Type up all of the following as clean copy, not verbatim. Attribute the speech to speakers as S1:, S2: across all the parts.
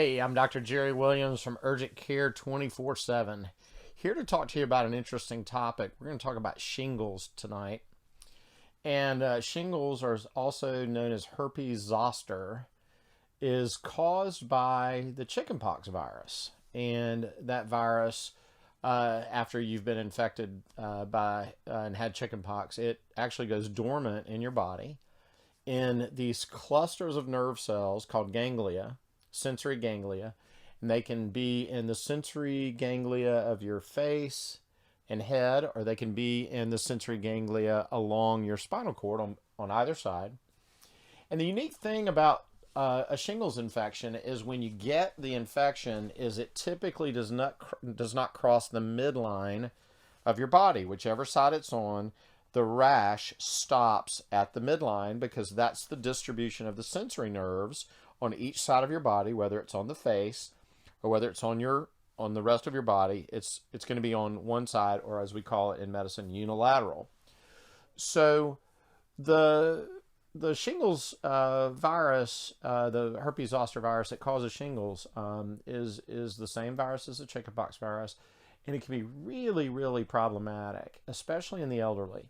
S1: Hey, I'm Dr. Jerry Williams from Urgent Care 24/7. Here to talk to you about an interesting topic. We're going to talk about shingles tonight. And shingles, are also known as herpes zoster, is caused by the chickenpox virus. And that virus, after you've been infected and had chickenpox, it actually goes dormant in your body in these clusters of nerve cells called ganglia, sensory ganglia, and they can be in the sensory ganglia of your face and head, or they can be in the sensory ganglia along your spinal cord on either side. And the unique thing about a shingles infection is when you get the infection is it typically does not cross the midline of your body, whichever side it's on. The rash stops at the midline because that's the distribution of the sensory nerves on each side of your body, whether it's on the face or whether it's on the rest of your body. It's going to be on one side, or as we call it in medicine, unilateral. So the shingles virus, the herpes zoster virus that causes shingles, is the same virus as the chickenpox virus, and it can be really, really problematic, especially in the elderly.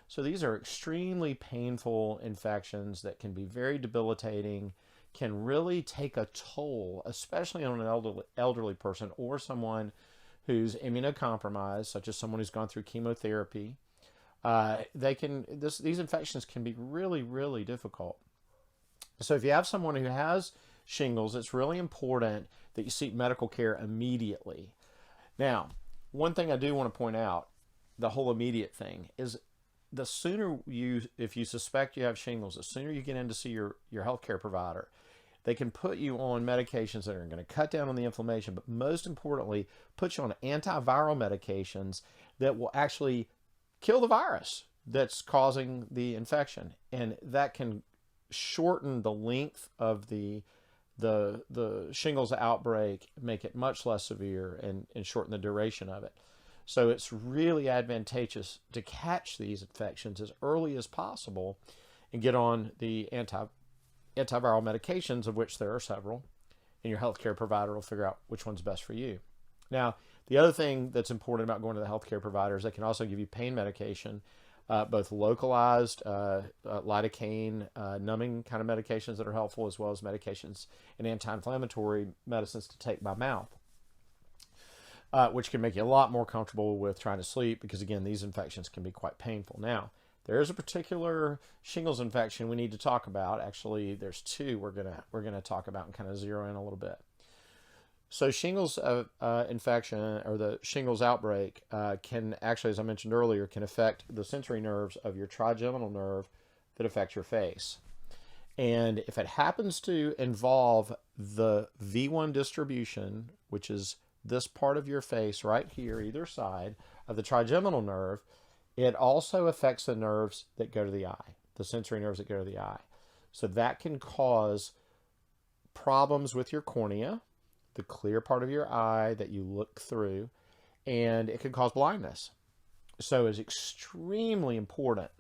S1: So these are extremely painful infections that can be very debilitating, can really take a toll, especially on an elderly person or someone who's immunocompromised, such as someone who's gone through chemotherapy. These infections can be really, really difficult. So if you have someone who has shingles, it's really important that you seek medical care immediately. Now, one thing I do want to point out, the whole immediate thing, is the sooner if you suspect you have shingles, the sooner you get in to see your healthcare provider. They can put you on medications that are going to cut down on the inflammation, but most importantly, put you on antiviral medications that will actually kill the virus that's causing the infection. And that can shorten the length of the shingles outbreak, make it much less severe, and shorten the duration of it. So it's really advantageous to catch these infections as early as possible and get on the antiviral medications, of which there are several, and your healthcare provider will figure out which one's best for you. Now, the other thing that's important about going to the healthcare providers, they can also give you pain medication, both localized lidocaine, numbing kind of medications that are helpful, as well as medications and anti-inflammatory medicines to take by mouth. Which can make you a lot more comfortable with trying to sleep, because again, these infections can be quite painful. Now, there is a particular shingles infection we need to talk about. Actually, there's two we're gonna talk about and kind of zero in a little bit. So shingles infection, or the shingles outbreak, can actually, as I mentioned earlier, can affect the sensory nerves of your trigeminal nerve that affect your face. And if it happens to involve the V1 distribution, which is this part of your face right here, either side of the trigeminal nerve, it also affects the nerves that go to the eye, the sensory nerves that go to the eye. So that can cause problems with your cornea, the clear part of your eye that you look through, and it can cause blindness. So it's extremely important,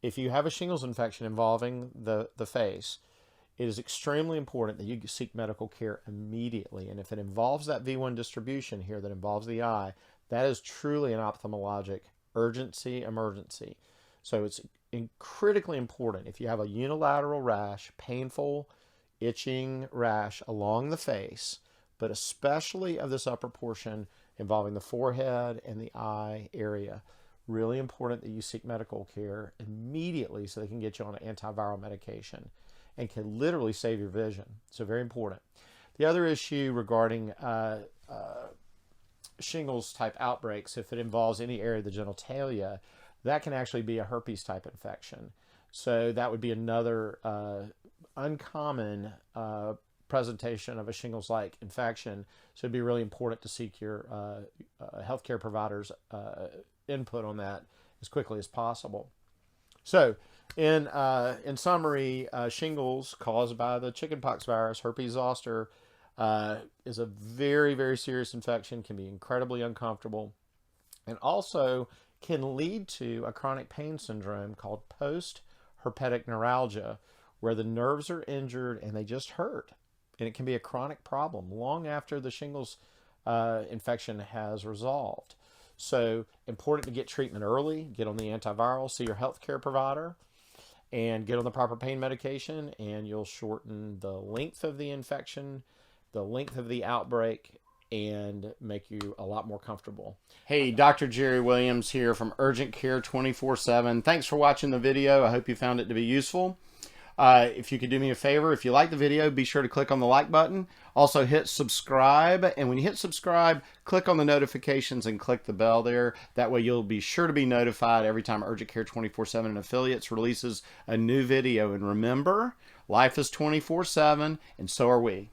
S1: if you have a shingles infection involving the face, it is extremely important that you seek medical care immediately. And if it involves that V1 distribution here that involves the eye, that is truly an ophthalmologic emergency. So it's critically important. If you have a unilateral rash, painful, itching rash along the face, but especially of this upper portion involving the forehead and the eye area, really important that you seek medical care immediately so they can get you on an antiviral medication and can literally save your vision. So very important. The other issue regarding shingles type outbreaks, if it involves any area of the genitalia, that can actually be a herpes type infection. So that would be another uncommon presentation of a shingles-like infection. So it'd be really important to seek your healthcare provider's input on that as quickly as possible. So in summary, shingles caused by the chickenpox virus, herpes zoster, is a very, very serious infection, can be incredibly uncomfortable, and also can lead to a chronic pain syndrome called post-herpetic neuralgia, where the nerves are injured and they just hurt. and it can be a chronic problem long after the shingles infection has resolved. So important to get treatment early, get on the antiviral, see your healthcare provider, and get on the proper pain medication, and you'll shorten the length of the infection, the length of the outbreak, and make you a lot more comfortable. Hey, Dr. Jerry Williams here from Urgent Care 24/7. Thanks for watching the video. I hope you found it to be useful. If you could do me a favor, if you like the video, be sure to click on the like button. Also hit subscribe, and when you hit subscribe, click on the notifications and click the bell there. That way you'll be sure to be notified every time Urgent Care 24/7 and Affiliates releases a new video. And remember, life is 24/7, and so are we.